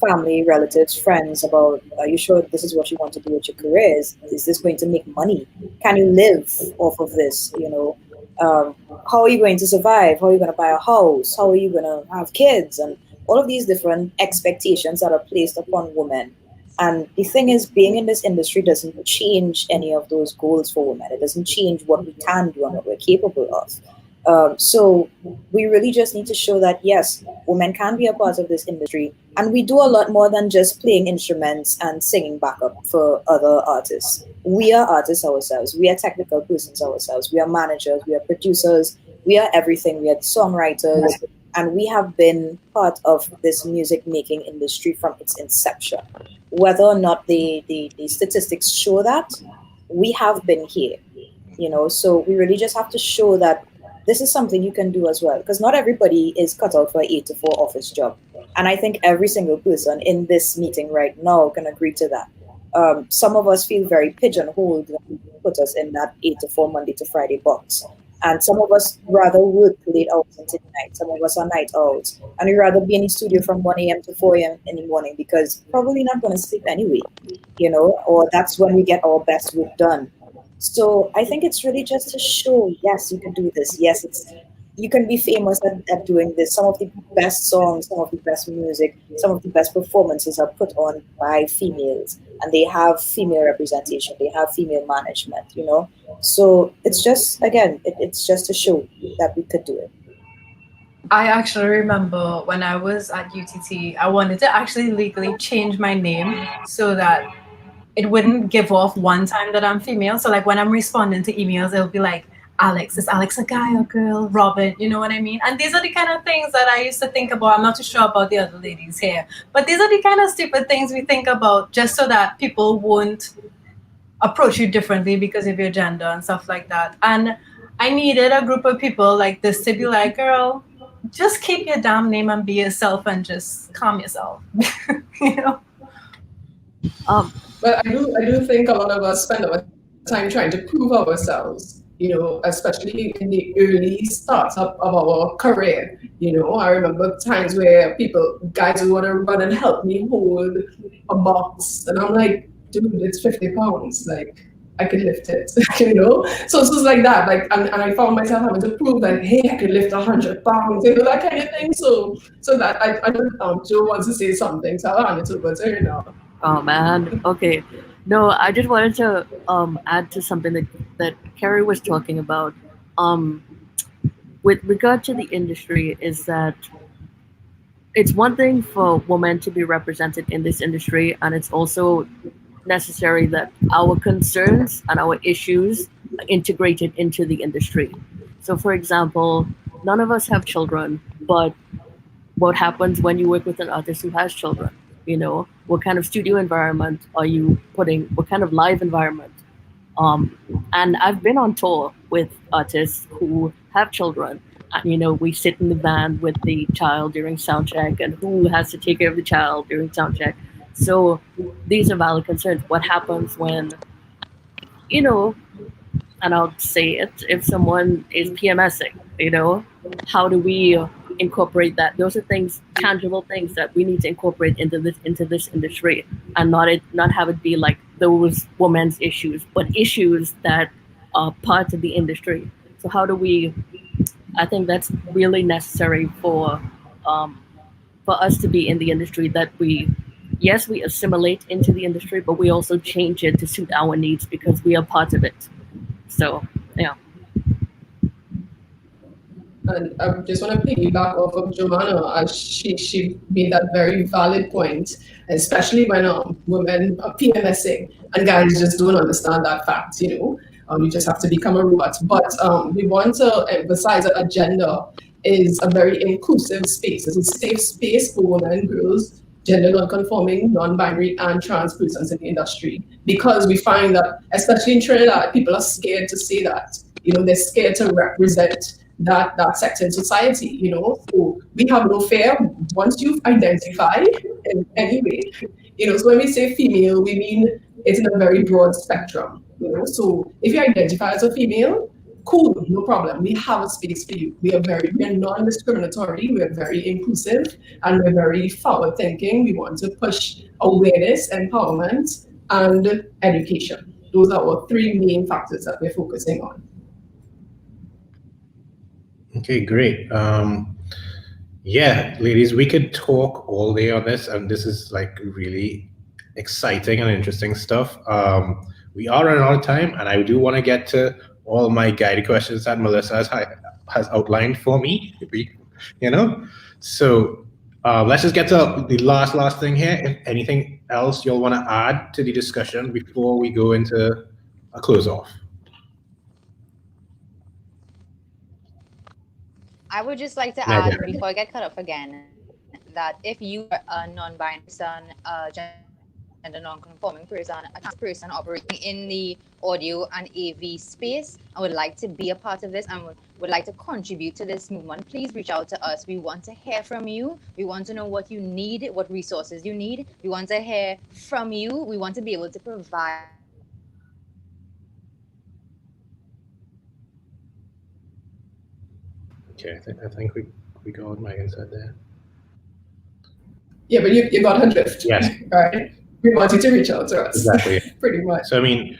family, relatives, friends about, are you sure this is what you want to do with your career? Is this going to make money? Can you live off of this? How are you going to survive? How are you going to buy a house? How are you going to have kids? And all of these different expectations that are placed upon women. And the thing is, being in this industry doesn't change any of those goals for women. It doesn't change what we can do and what we're capable of. So we really just need to show that, yes, women can be a part of this industry. And we do a lot more than just playing instruments and singing backup for other artists. We are artists ourselves. We are technical persons ourselves. We are managers. We are producers. We are everything. We are songwriters. And we have been part of this music making industry from its inception. Whether or not the statistics show that, we have been here. So we really just have to show that this is something you can do as well, because not everybody is cut out for an 8 to 4 office job. And I think every single person in this meeting right now can agree to that. Some of us feel very pigeonholed when you put us in that 8 to 4 Monday to Friday box. And some of us rather work late hours into the night. Some of us are night owls. And we rather be in the studio from 1 a.m. to 4 a.m. in the morning, because probably not going to sleep anyway, or that's when we get our best work done. So I think it's really just to show, yes, you can do this. Yes, you can be famous at doing this. Some of the best songs, some of the best music, some of the best performances are put on by females, and they have female representation. They have female management, So it's just, again, it's just to show that we could do it. I actually remember when I was at UTT, I wanted to actually legally change my name so that it wouldn't give off one time that I'm female. So like when I'm responding to emails, it'll be like, Alex, is Alex a guy or girl? Robert, you know what I mean? And these are the kind of things that I used to think about. I'm not too sure about the other ladies here, but these are the kind of stupid things we think about just so that people won't approach you differently because of your gender and stuff like that. And I needed a group of people like this to be like, girl, just keep your damn name and be yourself and just calm yourself, But I do think a lot of us spend our time trying to prove ourselves, especially in the early startup of our career. I remember times where guys would want to run and help me hold a box. And I'm like, dude, it's 50 pounds. Like, I can lift it, So it's just like that. Like, and I found myself having to prove that, hey, I can lift 100 pounds, that kind of thing. So that I don't Joe wants to say something, so I'll hand it over to her now. Oh man. Okay. No, I just wanted to add to something that Carrie was talking about. With regard to the industry, is that it's one thing for women to be represented in this industry, and it's also necessary that our concerns and our issues are integrated into the industry. So for example, none of us have children, but what happens when you work with an artist who has children? What kind of studio environment are you putting? What kind of live environment? And I've been on tour with artists who have children. And, we sit in the van with the child during sound check, and who has to take care of the child during sound check. So these are valid concerns. What happens when, and I'll say it, if someone is PMSing, how do we incorporate that? Those are things, tangible things that we need to incorporate into this industry, and not have it be like those women's issues, but issues that are part of the industry. So how do we? I think that's really necessary for us to be in the industry, that we assimilate into the industry, but we also change it to suit our needs because we are part of it. So yeah. And I just want to piggyback off of Joanna, as she made that very valid point, especially when women are PMSing and guys just don't understand that fact, you just have to become a robot. But we want to emphasize that Agender is a very inclusive space. It's a safe space for women, girls, gender non-conforming, non-binary, and trans persons in the industry. Because we find that, especially in Trinidad, people are scared to say that. They're scared to represent that sector in society, So we have no fear once you've identified in any way. So when we say female, we mean it's in a very broad spectrum. So if you identify as a female, cool, no problem. We have a space for you. We are non-discriminatory, we're very inclusive, and we're very forward thinking. We want to push awareness, empowerment, and education. Those are our three main factors that we're focusing on. Okay, great. Yeah, ladies, we could talk all day on this, and this is like really exciting and interesting stuff. We are running out of time, and I do want to get to all my guided questions that Melissa has outlined for me. You know, so let's just get to the last thing here. If anything else you'll want to add to the discussion before we go into a close off. I would just like to add, before I get cut off again, that if you are a non-binary person, gender non-conforming person, a trans person operating in the audio and AV space, and would like to be a part of this and would like to contribute to this movement, please reach out to us. We want to hear from you. We want to know what you need, what resources you need. We want to hear from you. We want to be able to provide. Okay, I think we got what Megan said there. Yeah, but you got her drift. Yes. Right. We want you to reach out to us. Exactly. Pretty much. So I mean,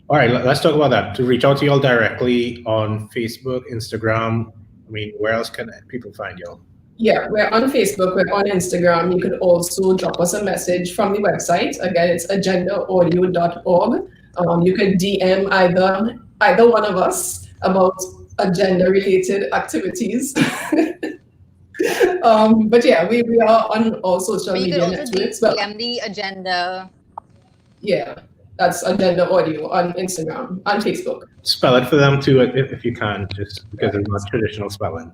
all right, let's talk about that. To reach out to y'all directly on Facebook, Instagram. I mean, where else can people find y'all? Yeah, we're on Facebook, we're on Instagram. You could also drop us a message from the website. Again, it's agendaaudio.org. You could DM either one of us about agenda-related activities. But yeah, we are on all social media networks. But DM the agenda. Yeah, that's Agenda Audio on Instagram, on Facebook. Spell it for them too, if you can, just because it's not traditional spelling.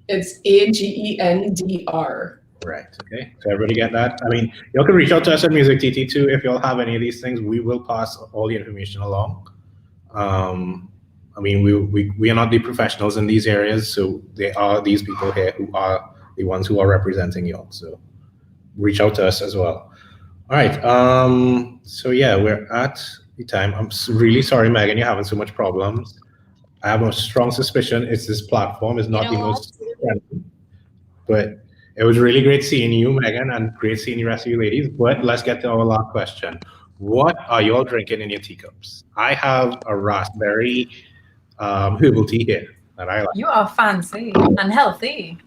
It's AGENDR. Right. Okay. So everybody get that? I mean, y'all can reach out to us at MusicTT too if y'all have any of these things. We will pass all the information along. I mean, we are not the professionals in these areas, so there are these people here who are the ones who are representing y'all. So reach out to us as well. All right. So yeah, we're at the time. I'm really sorry, Megan, you're having so much problems. I have a strong suspicion it's this platform is not the most friendly, but it was really great seeing you, Megan, and great seeing the rest of you ladies. But let's get to our last question. What are you all drinking in your teacups? I have a raspberry herbal tea here that I like. You are fancy and healthy.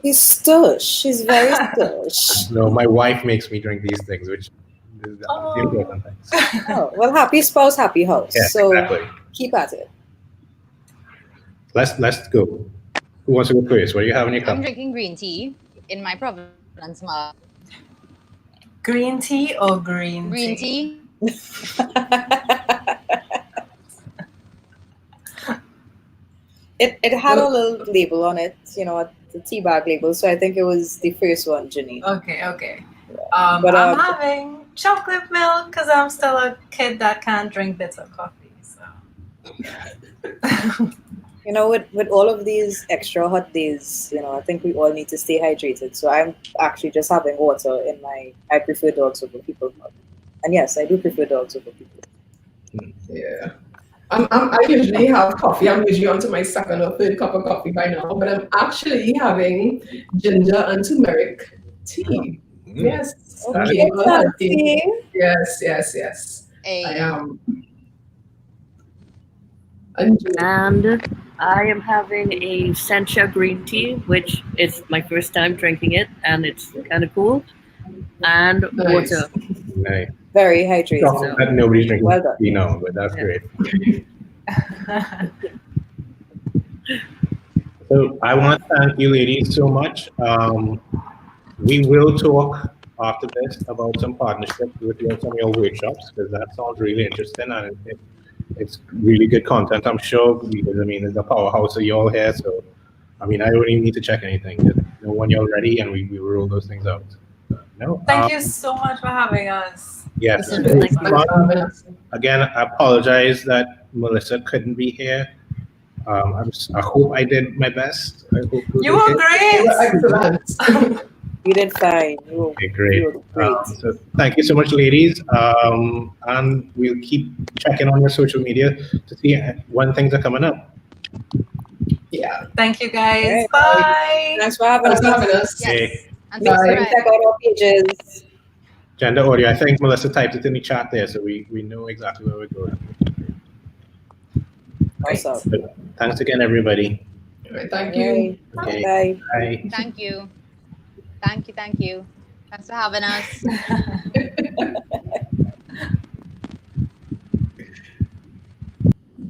He's stush. She's very stush. No, my wife makes me drink these things, which is the important things. Oh, well, happy spouse, happy house. Yeah, so exactly. Keep at it. Let's go. Who wants to go first? What do you have in your cup? I'm drinking green tea in my Providence mug. Green tea or green Green tea? tea. It had a little label on it, you know, the tea bag label. So I think it was the first one, Janine. Okay. Yeah. But, I'm having chocolate milk because I'm still a kid that can't drink bitter coffee. So. You know, with all of these extra hot days, you know, I think we all need to stay hydrated. So I'm actually just having water in I prefer dogs over people. And yes, I do prefer dogs over people. Yeah. I usually have coffee. I'm usually on to my second or third cup of coffee by now, but I'm actually having ginger and turmeric tea. Yes. Okay. Yes. Hey. I am. And I am having a sencha green tea, which is my first time drinking it, and it's kind of cool. And Nice. water. Nice. Very hydrated. So that nobody's drinking Well done. tea now, but that's great. So I want to thank you ladies so much. We will talk after this about some partnerships with some of your workshops, because that sounds really interesting and it's really good content, I'm sure, because I mean, there's a powerhouse of y'all here. So, I mean, I don't even need to check anything. Just know when you're ready and we will roll those things out. No. Thank you so much for having us. Yes. This is really fun. Again, I apologize that Melissa couldn't be here. I hope I did my best. I hope You were great. Excellent. You did fine. Okay, great. You were great. So thank you so much, ladies. And we'll keep checking on your social media to see when things are coming up. Yeah. Thank you, guys. Right. Bye. Thanks for having Thanks for us. having us. Yes. Okay. And Bye. subscribe. Check out our pages. Gender audio. I think Melissa typed it in the chat there, so we know exactly where we're going. Awesome. But thanks again, everybody. All right, thank you. Okay. Bye. Bye. Thank you. Thank you. Thank you. Thanks for having us.